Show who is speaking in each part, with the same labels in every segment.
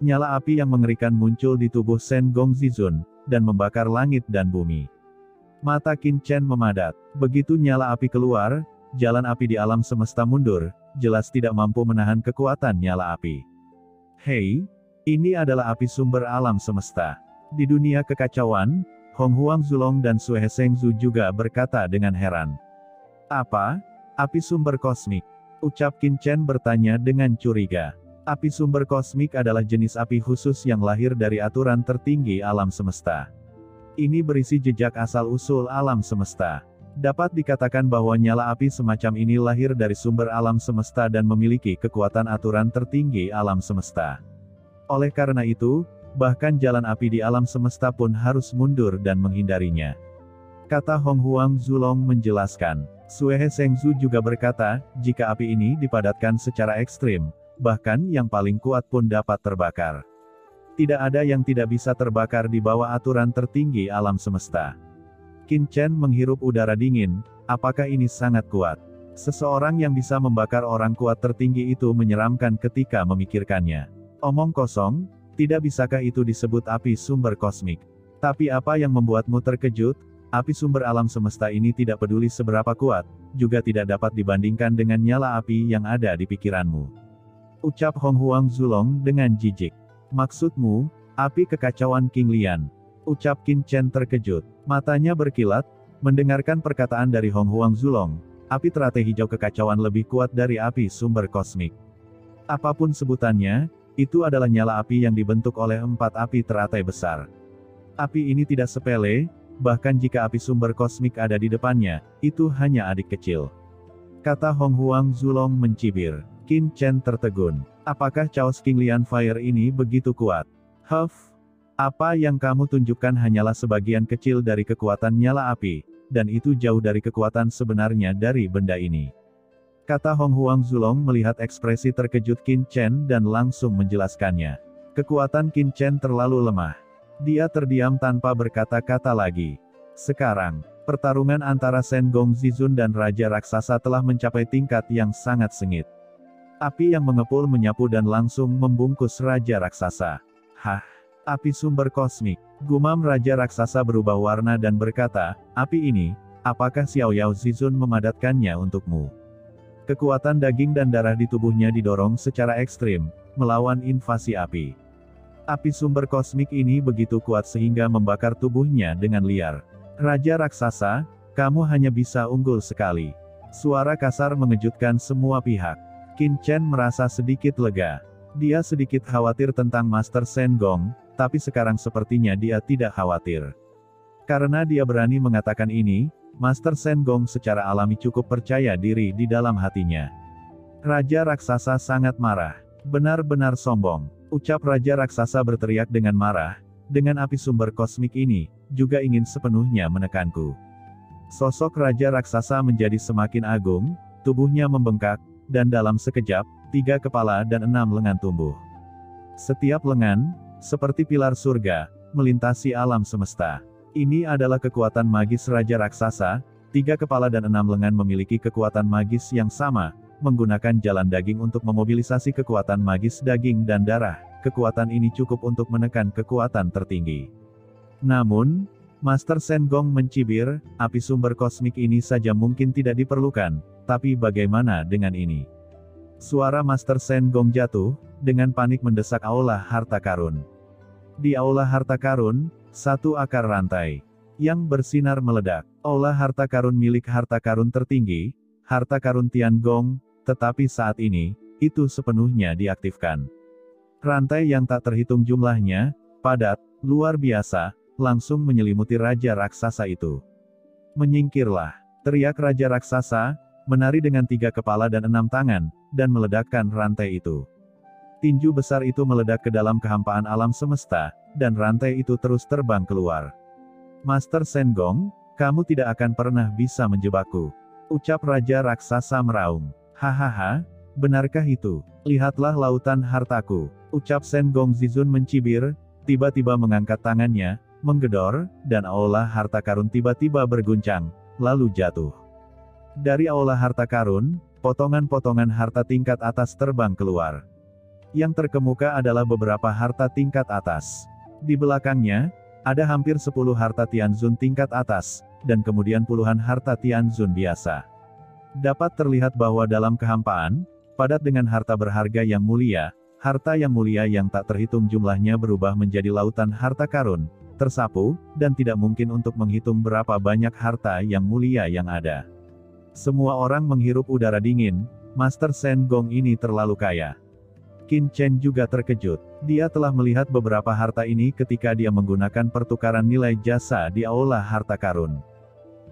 Speaker 1: Nyala api yang mengerikan muncul di tubuh Shen Gongzizun, dan membakar langit dan bumi. Mata Qin Chen memadat. Begitu nyala api keluar, jalan api di alam semesta mundur, jelas tidak mampu menahan kekuatan nyala api. Hei, ini adalah api sumber alam semesta. Di dunia kekacauan, Hong Huangzulong dan Sue Heshengzu juga berkata dengan heran. Apa? Api sumber kosmik? Ucap Qin Chen bertanya dengan curiga. Api sumber kosmik adalah jenis api khusus yang lahir dari aturan tertinggi alam semesta. Ini berisi jejak asal-usul alam semesta. Dapat dikatakan bahwa nyala api semacam ini lahir dari sumber alam semesta dan memiliki kekuatan aturan tertinggi alam semesta. Oleh karena itu, bahkan jalan api di alam semesta pun harus mundur dan menghindarinya. Kata Hong Huangzulong menjelaskan. Sue Heshengzu juga berkata, jika api ini dipadatkan secara ekstrim, bahkan yang paling kuat pun dapat terbakar. Tidak ada yang tidak bisa terbakar di bawah aturan tertinggi alam semesta. Qin Chen menghirup udara dingin, apakah ini sangat kuat? Seseorang yang bisa membakar orang kuat tertinggi itu menyeramkan ketika memikirkannya. Omong kosong, tidak bisakah itu disebut api sumber kosmik? Tapi apa yang membuatmu terkejut? Api sumber alam semesta ini tidak peduli seberapa kuat, juga tidak dapat dibandingkan dengan nyala api yang ada di pikiranmu. Ucap Hong Huangzulong dengan jijik. Maksudmu, api kekacauan King Lian? Ucap Qin Chen terkejut. Matanya berkilat, mendengarkan perkataan dari Hong Huangzulong. Api teratai hijau kekacauan lebih kuat dari api sumber kosmik. Apapun sebutannya, itu adalah nyala api yang dibentuk oleh 4 api teratai besar. Api ini tidak sepele, bahkan jika api sumber kosmik ada di depannya, itu hanya adik kecil. Kata Hong Huangzulong mencibir. Qin Chen tertegun. Apakah Chaos King Lian Fire ini begitu kuat? Apa yang kamu tunjukkan hanyalah sebagian kecil dari kekuatan nyala api, dan itu jauh dari kekuatan sebenarnya dari benda ini. Kata Hong Huangzulong melihat ekspresi terkejut Qin Chen dan langsung menjelaskannya. Kekuatan Qin Chen terlalu lemah. Dia terdiam tanpa berkata-kata lagi. Sekarang, pertarungan antara Shen Gongzizun dan Raja Raksasa telah mencapai tingkat yang sangat sengit. Api yang mengepul menyapu dan langsung membungkus Raja Raksasa. Api sumber kosmik. Gumam Raja Raksasa berubah warna dan berkata, api ini, apakah Xiao Yao Zizun memadatkannya untukmu? Kekuatan daging dan darah di tubuhnya didorong secara ekstrim, melawan invasi api. Api sumber kosmik ini begitu kuat sehingga membakar tubuhnya dengan liar. Raja Raksasa, kamu hanya bisa unggul sekali. Suara kasar mengejutkan semua pihak. Qin Chen merasa sedikit lega. Dia sedikit khawatir tentang Master Shen Gong, tapi sekarang sepertinya dia tidak khawatir. Karena dia berani mengatakan ini, Master Shen Gong secara alami cukup percaya diri di dalam hatinya. Raja Raksasa sangat marah. Benar-benar sombong. Ucap Raja Raksasa berteriak dengan marah. Dengan api sumber kosmik ini, juga ingin sepenuhnya menekanku. Sosok Raja Raksasa menjadi semakin agung, tubuhnya membengkak, dan dalam sekejap, 3 kepala dan 6 lengan tumbuh. Setiap lengan, seperti pilar surga, melintasi alam semesta. Ini adalah kekuatan magis Raja Raksasa, 3 kepala dan 6 lengan memiliki kekuatan magis yang sama, menggunakan jalan daging untuk memobilisasi kekuatan magis daging dan darah. Kekuatan ini cukup untuk menekan kekuatan tertinggi. Namun, Master Shen Gong mencibir, api sumber kosmik ini saja mungkin tidak diperlukan, tapi bagaimana dengan ini? Suara Master Shen Gong jatuh, dengan panik mendesak aula harta karun. Di aula harta karun, 1 akar rantai yang bersinar meledak. Aula harta karun milik harta karun tertinggi, harta karun Tiangong, tetapi saat ini, itu sepenuhnya diaktifkan. Rantai yang tak terhitung jumlahnya, padat, luar biasa, langsung menyelimuti Raja Raksasa itu. Menyingkirlah, teriak Raja Raksasa, menari dengan 3 kepala dan 6 tangan, dan meledakkan rantai itu. Tinju besar itu meledak ke dalam kehampaan alam semesta, dan rantai itu terus terbang keluar. Master Shen Gong, kamu tidak akan pernah bisa menjebakku. Ucap Raja Raksasa meraung. Hahaha, benarkah itu? Lihatlah lautan hartaku. Ucap Shen Gongzizun mencibir, tiba-tiba mengangkat tangannya, menggedor, dan aula harta karun tiba-tiba berguncang, lalu jatuh. Dari aula harta karun, potongan-potongan harta tingkat atas terbang keluar. Yang terkemuka adalah beberapa harta tingkat atas. Di belakangnya, ada hampir 10 harta Tianzun tingkat atas, dan kemudian puluhan harta Tianzun biasa. Dapat terlihat bahwa dalam kehampaan, padat dengan harta berharga yang mulia yang tak terhitung jumlahnya berubah menjadi lautan harta karun, tersapu, dan tidak mungkin untuk menghitung berapa banyak harta yang mulia yang ada. Semua orang menghirup udara dingin, Master Shen Gong ini terlalu kaya. Qin Chen juga terkejut. Dia telah melihat beberapa harta ini ketika dia menggunakan pertukaran nilai jasa di aula harta karun.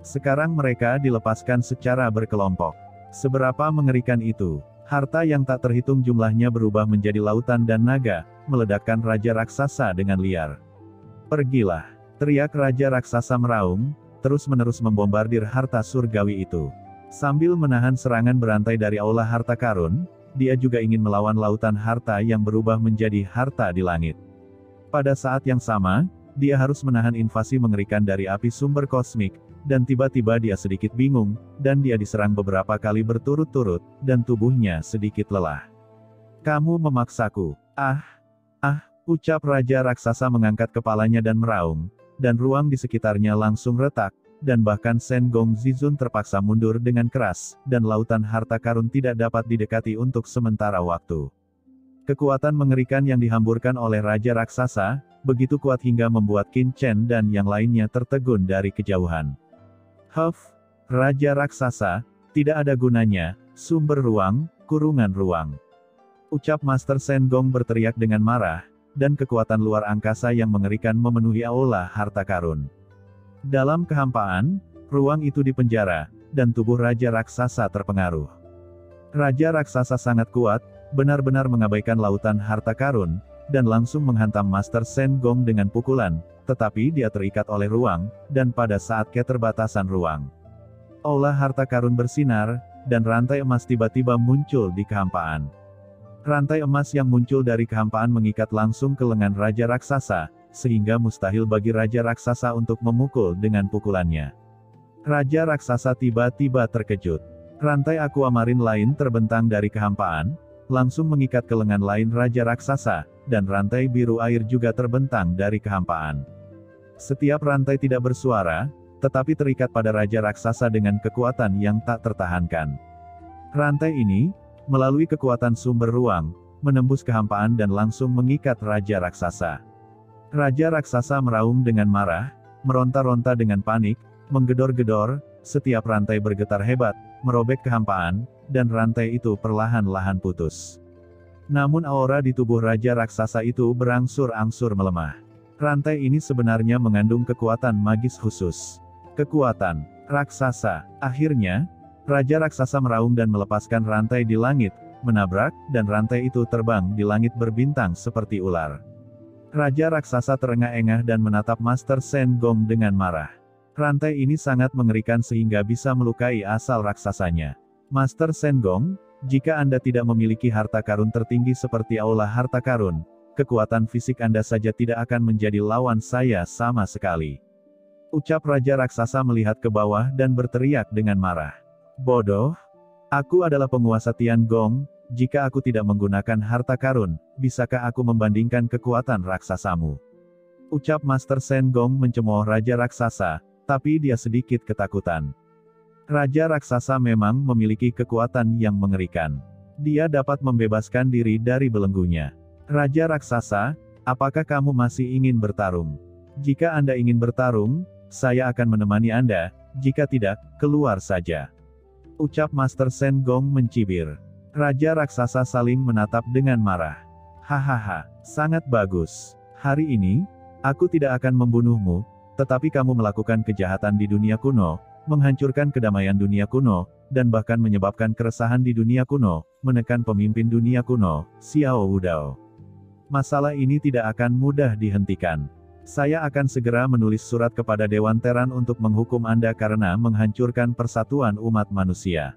Speaker 1: Sekarang mereka dilepaskan secara berkelompok. Seberapa mengerikan itu? Harta yang tak terhitung jumlahnya berubah menjadi lautan dan naga, meledakkan Raja Raksasa dengan liar. Pergilah, teriak Raja Raksasa meraung, terus-menerus membombardir harta surgawi itu. Sambil menahan serangan berantai dari aula harta karun, dia juga ingin melawan lautan harta yang berubah menjadi harta di langit. Pada saat yang sama, dia harus menahan invasi mengerikan dari api sumber kosmik, dan tiba-tiba dia sedikit bingung, dan dia diserang beberapa kali berturut-turut, dan tubuhnya sedikit lelah. Kamu memaksaku. Ucap Raja Raksasa mengangkat kepalanya dan meraung, dan ruang di sekitarnya langsung retak, dan bahkan Shen Gong Zizun terpaksa mundur dengan keras, dan lautan harta karun tidak dapat didekati untuk sementara waktu. Kekuatan mengerikan yang dihamburkan oleh Raja Raksasa, begitu kuat hingga membuat Qin Chen dan yang lainnya tertegun dari kejauhan. Raja Raksasa, tidak ada gunanya, sumber ruang, kurungan ruang. Ucap Master Shen Gong berteriak dengan marah, dan kekuatan luar angkasa yang mengerikan memenuhi aula harta karun. Dalam kehampaan, ruang itu dipenjara, dan tubuh Raja Raksasa terpengaruh. Raja Raksasa sangat kuat, benar-benar mengabaikan lautan harta karun, dan langsung menghantam Master Shen Gong dengan pukulan, tetapi dia terikat oleh ruang, dan pada saat keterbatasan ruang, aula harta karun bersinar, dan rantai emas tiba-tiba muncul di kehampaan. Rantai emas yang muncul dari kehampaan mengikat langsung ke lengan Raja Raksasa, sehingga mustahil bagi Raja Raksasa untuk memukul dengan pukulannya. Raja Raksasa tiba-tiba terkejut. Rantai aquamarin lain terbentang dari kehampaan, langsung mengikat ke lengan lain Raja Raksasa, dan rantai biru air juga terbentang dari kehampaan. Setiap rantai tidak bersuara, tetapi terikat pada Raja Raksasa dengan kekuatan yang tak tertahankan. Rantai ini, melalui kekuatan sumber ruang, menembus kehampaan dan langsung mengikat Raja Raksasa. Raja Raksasa meraung dengan marah, meronta-ronta dengan panik, menggedor-gedor, setiap rantai bergetar hebat, merobek kehampaan, dan rantai itu perlahan-lahan putus. Namun aura di tubuh Raja Raksasa itu berangsur-angsur melemah. Rantai ini sebenarnya mengandung kekuatan magis khusus. Kekuatan raksasa. Akhirnya, Raja Raksasa meraung dan melepaskan rantai di langit, menabrak, dan rantai itu terbang di langit berbintang seperti ular. Raja Raksasa terengah-engah dan menatap Master Shen Gong dengan marah. Rantai ini sangat mengerikan sehingga bisa melukai asal raksasanya. Master Shen Gong, jika Anda tidak memiliki harta karun tertinggi seperti aula harta karun, kekuatan fisik Anda saja tidak akan menjadi lawan saya sama sekali. Ucap Raja Raksasa melihat ke bawah dan berteriak dengan marah. Bodoh! Aku adalah penguasa Tiangong, jika aku tidak menggunakan harta karun, bisakah aku membandingkan kekuatan raksasamu? Ucap Master Shen Gong mencemooh Raja Raksasa, tapi dia sedikit ketakutan. Raja Raksasa memang memiliki kekuatan yang mengerikan. Dia dapat membebaskan diri dari belenggunya. Raja Raksasa, apakah kamu masih ingin bertarung? Jika Anda ingin bertarung, saya akan menemani Anda, jika tidak, keluar saja. Ucap Master Shen Gong mencibir. Raja Raksasa saling menatap dengan marah. Hahaha, sangat bagus. Hari ini, aku tidak akan membunuhmu, tetapi kamu melakukan kejahatan di dunia kuno, menghancurkan kedamaian dunia kuno, dan bahkan menyebabkan keresahan di dunia kuno, menekan pemimpin dunia kuno, Xiao Wudao. Masalah ini tidak akan mudah dihentikan. Saya akan segera menulis surat kepada Dewan Teran untuk menghukum Anda karena menghancurkan persatuan umat manusia.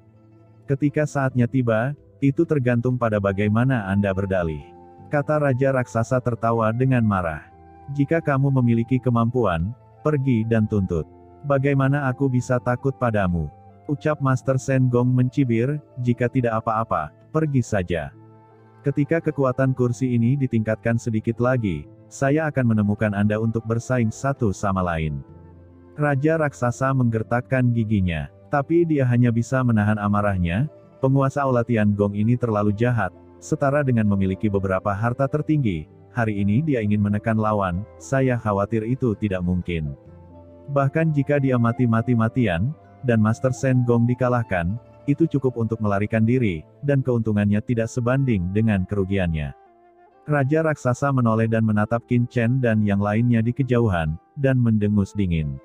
Speaker 1: Ketika saatnya tiba, itu tergantung pada bagaimana Anda berdalih. Kata Raja Raksasa tertawa dengan marah. Jika kamu memiliki kemampuan, pergi dan tuntut. Bagaimana aku bisa takut padamu? Ucap Master Shen Gong mencibir, jika tidak apa-apa, pergi saja. Ketika kekuatan kursi ini ditingkatkan sedikit lagi, saya akan menemukan Anda untuk bersaing satu sama lain. Raja raksasa menggertakkan giginya, tapi dia hanya bisa menahan amarahnya. Penguasa Aula Tiangong ini terlalu jahat, setara dengan memiliki beberapa harta tertinggi. Hari ini dia ingin menekan lawan, saya khawatir itu tidak mungkin. Bahkan jika dia mati-mati-matian, dan Master Shen Gong dikalahkan, itu cukup untuk melarikan diri, dan keuntungannya tidak sebanding dengan kerugiannya. Raja raksasa menoleh dan menatap Qin Chen dan yang lainnya di kejauhan, dan mendengus dingin.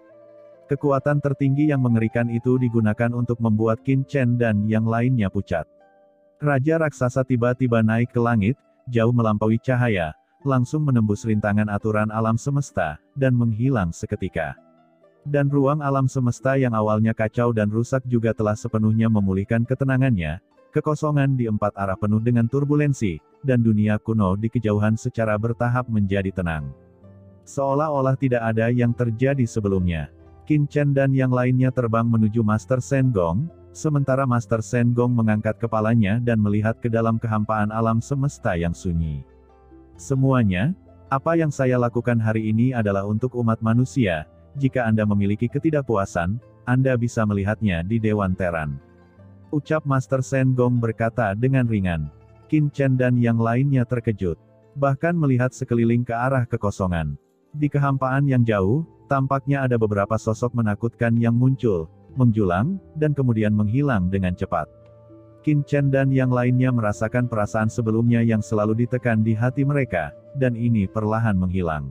Speaker 1: Kekuatan tertinggi yang mengerikan itu digunakan untuk membuat Qin Chen dan yang lainnya pucat. Raja raksasa tiba-tiba naik ke langit, jauh melampaui cahaya, langsung menembus rintangan aturan alam semesta, dan menghilang seketika. Dan ruang alam semesta yang awalnya kacau dan rusak juga telah sepenuhnya memulihkan ketenangannya. Kekosongan di empat arah penuh dengan turbulensi, dan dunia kuno di kejauhan secara bertahap menjadi tenang. Seolah-olah tidak ada yang terjadi sebelumnya. Qin Chen dan yang lainnya terbang menuju Master Shen Gong, sementara Master Shen Gong mengangkat kepalanya dan melihat ke dalam kehampaan alam semesta yang sunyi. Semuanya, apa yang saya lakukan hari ini adalah untuk umat manusia. Jika Anda memiliki ketidakpuasan, Anda bisa melihatnya di Dewan Teran. Ucap Master Shen Gong berkata dengan ringan. Qin Chen dan yang lainnya terkejut. Bahkan melihat sekeliling ke arah kekosongan. Di kehampaan yang jauh, tampaknya ada beberapa sosok menakutkan yang muncul, menjulang, dan kemudian menghilang dengan cepat. Qin Chen dan yang lainnya merasakan perasaan sebelumnya yang selalu ditekan di hati mereka, dan ini perlahan menghilang.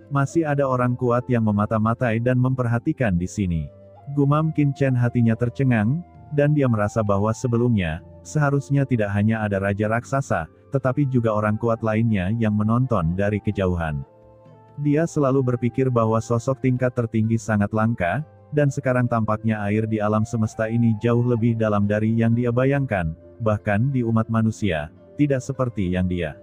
Speaker 1: Masih ada orang kuat yang memata-matai dan memperhatikan di sini. Gumam Qin Chen, hatinya tercengang, dan dia merasa bahwa sebelumnya, seharusnya tidak hanya ada raja raksasa, tetapi juga orang kuat lainnya yang menonton dari kejauhan. Dia selalu berpikir bahwa sosok tingkat tertinggi sangat langka, dan sekarang tampaknya air di alam semesta ini jauh lebih dalam dari yang dia bayangkan, bahkan di umat manusia, tidak seperti yang dia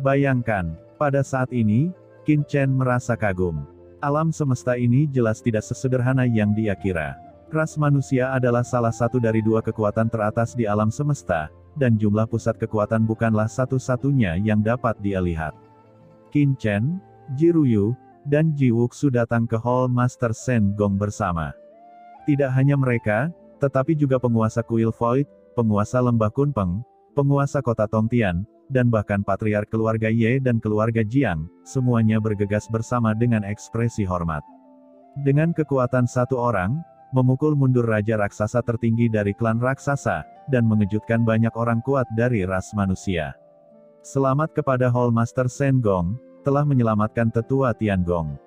Speaker 1: bayangkan. Pada saat ini, Qin Chen merasa kagum. Alam semesta ini jelas tidak sesederhana yang dia kira. Ras manusia adalah salah satu dari dua kekuatan teratas di alam semesta, dan jumlah pusat kekuatan bukanlah satu-satunya yang dapat dia lihat. Qin Chen, Ji Ruyu, dan Ji Wuxu datang ke Hall Master Shen Gong bersama. Tidak hanya mereka, tetapi juga penguasa Kuil Void, penguasa Lembah Kunpeng, penguasa kota Tongtian, dan bahkan patriark keluarga Ye dan keluarga Jiang, semuanya bergegas bersama dengan ekspresi hormat. Dengan kekuatan satu orang, memukul mundur raja raksasa tertinggi dari klan raksasa, dan mengejutkan banyak orang kuat dari ras manusia. Selamat kepada Hall Master Shen Gong, telah menyelamatkan tetua Tiangong.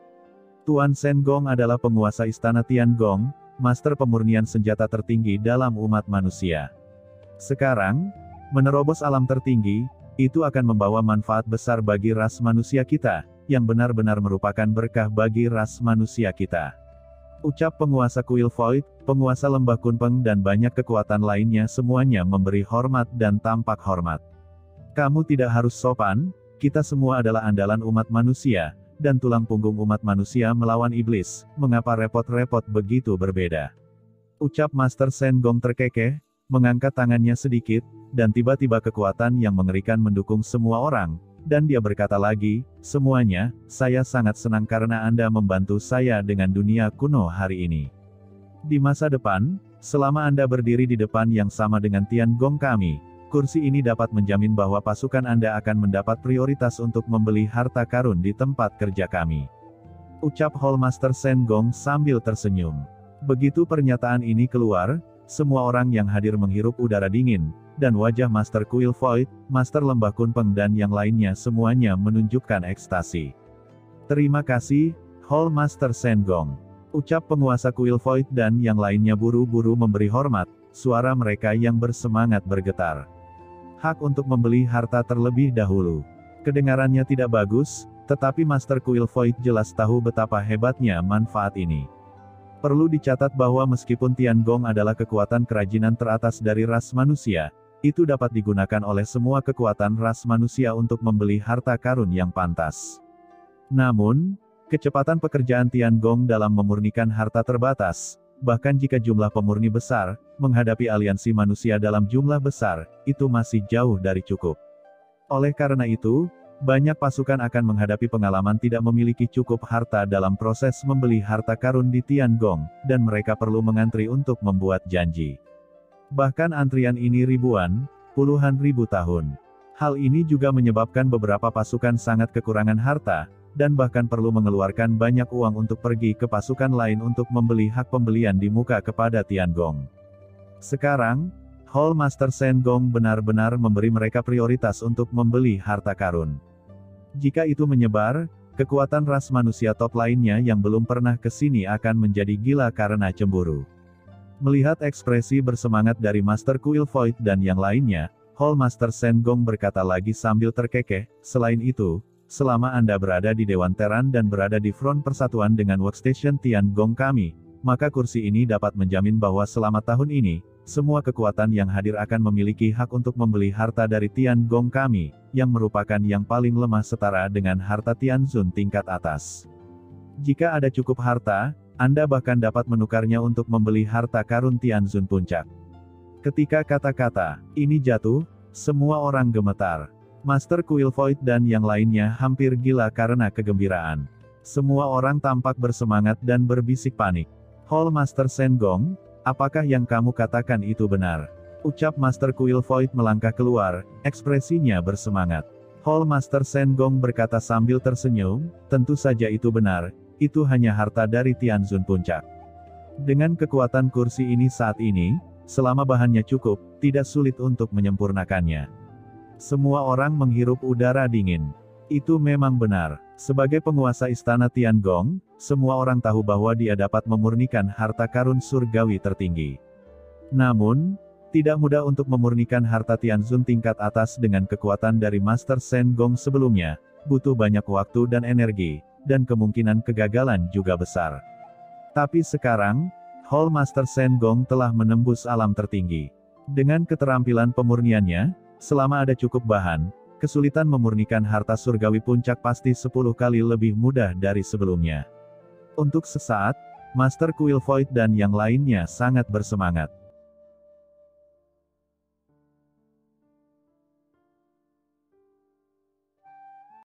Speaker 1: Tuan Shen Gong adalah penguasa istana Tiangong, master pemurnian senjata tertinggi dalam umat manusia. Sekarang, menerobos alam tertinggi, itu akan membawa manfaat besar bagi ras manusia kita, yang benar-benar merupakan berkah bagi ras manusia kita. Ucap penguasa Kuil Void, penguasa Lembah Kunpeng dan banyak kekuatan lainnya semuanya memberi hormat dan tampak hormat. Kamu tidak harus sopan, kita semua adalah andalan umat manusia, dan tulang punggung umat manusia melawan iblis, mengapa repot-repot begitu berbeda? Ucap Master Shen Gong terkekeh, mengangkat tangannya sedikit, dan tiba-tiba kekuatan yang mengerikan mendukung semua orang, dan dia berkata lagi, semuanya, saya sangat senang karena Anda membantu saya dengan dunia kuno hari ini. Di masa depan, selama Anda berdiri di depan yang sama dengan Tiangong kami, kursi ini dapat menjamin bahwa pasukan Anda akan mendapat prioritas untuk membeli harta karun di tempat kerja kami. Ucap Hall Master Shen Gong sambil tersenyum. Begitu pernyataan ini keluar, semua orang yang hadir menghirup udara dingin, dan wajah Master Kuil Void, Master Lembah Kunpeng dan yang lainnya semuanya menunjukkan ekstasi. Terima kasih, Hall Master Shen Gong. Ucap penguasa Kuil Void dan yang lainnya buru-buru memberi hormat, suara mereka yang bersemangat bergetar. Hak untuk membeli harta terlebih dahulu. Kedengarannya tidak bagus, tetapi Master Kuil Void jelas tahu betapa hebatnya manfaat ini. Perlu dicatat bahwa meskipun Tiangong adalah kekuatan kerajinan teratas dari ras manusia, itu dapat digunakan oleh semua kekuatan ras manusia untuk membeli harta karun yang pantas. Namun, kecepatan pekerjaan Tiangong dalam memurnikan harta terbatas, bahkan jika jumlah pemurni besar, menghadapi aliansi manusia dalam jumlah besar, itu masih jauh dari cukup. Oleh karena itu, banyak pasukan akan menghadapi pengalaman tidak memiliki cukup harta dalam proses membeli harta karun di Tiangong, dan mereka perlu mengantri untuk membuat janji. Bahkan antrian ini ribuan, puluhan ribu tahun. Hal ini juga menyebabkan beberapa pasukan sangat kekurangan harta, dan bahkan perlu mengeluarkan banyak uang untuk pergi ke pasukan lain untuk membeli hak pembelian di muka kepada Tiangong. Sekarang, Hall Master Shen Gong benar-benar memberi mereka prioritas untuk membeli harta karun. Jika itu menyebar, kekuatan ras manusia top lainnya yang belum pernah ke sini akan menjadi gila karena cemburu. Melihat ekspresi bersemangat dari Master Kuil Void dan yang lainnya, Hall Master Shen Gong berkata lagi sambil terkekeh, selain itu, selama Anda berada di Dewan Teran dan berada di front persatuan dengan workstation Tiangong kami, maka kursi ini dapat menjamin bahwa selama tahun ini, semua kekuatan yang hadir akan memiliki hak untuk membeli harta dari Tiangong kami, yang merupakan yang paling lemah setara dengan harta Tianzun tingkat atas. Jika ada cukup harta, Anda bahkan dapat menukarnya untuk membeli harta karun Tianzun puncak. Ketika kata-kata ini jatuh, semua orang gemetar. Master Kuil Void dan yang lainnya hampir gila karena kegembiraan. Semua orang tampak bersemangat dan berbisik panik. Hall Master Shen Gong, apakah yang kamu katakan itu benar? Ucap Master Kuil Void melangkah keluar, ekspresinya bersemangat. Hall Master Shen Gong berkata sambil tersenyum, tentu saja itu benar, itu hanya harta dari Tianzun puncak. Dengan kekuatan kursi ini saat ini, selama bahannya cukup, tidak sulit untuk menyempurnakannya. Semua orang menghirup udara dingin. Itu memang benar. Sebagai penguasa istana Tiangong, semua orang tahu bahwa dia dapat memurnikan harta karun surgawi tertinggi. Namun, tidak mudah untuk memurnikan harta Tianzun tingkat atas dengan kekuatan dari Master Shen Gong sebelumnya, butuh banyak waktu dan energi, dan kemungkinan kegagalan juga besar. Tapi sekarang, Hall Master Shen Gong telah menembus alam tertinggi. Dengan keterampilan pemurniannya, selama ada cukup bahan, kesulitan memurnikan harta surgawi puncak pasti 10 kali lebih mudah dari sebelumnya. Untuk sesaat, Master Kuil Void dan yang lainnya sangat bersemangat.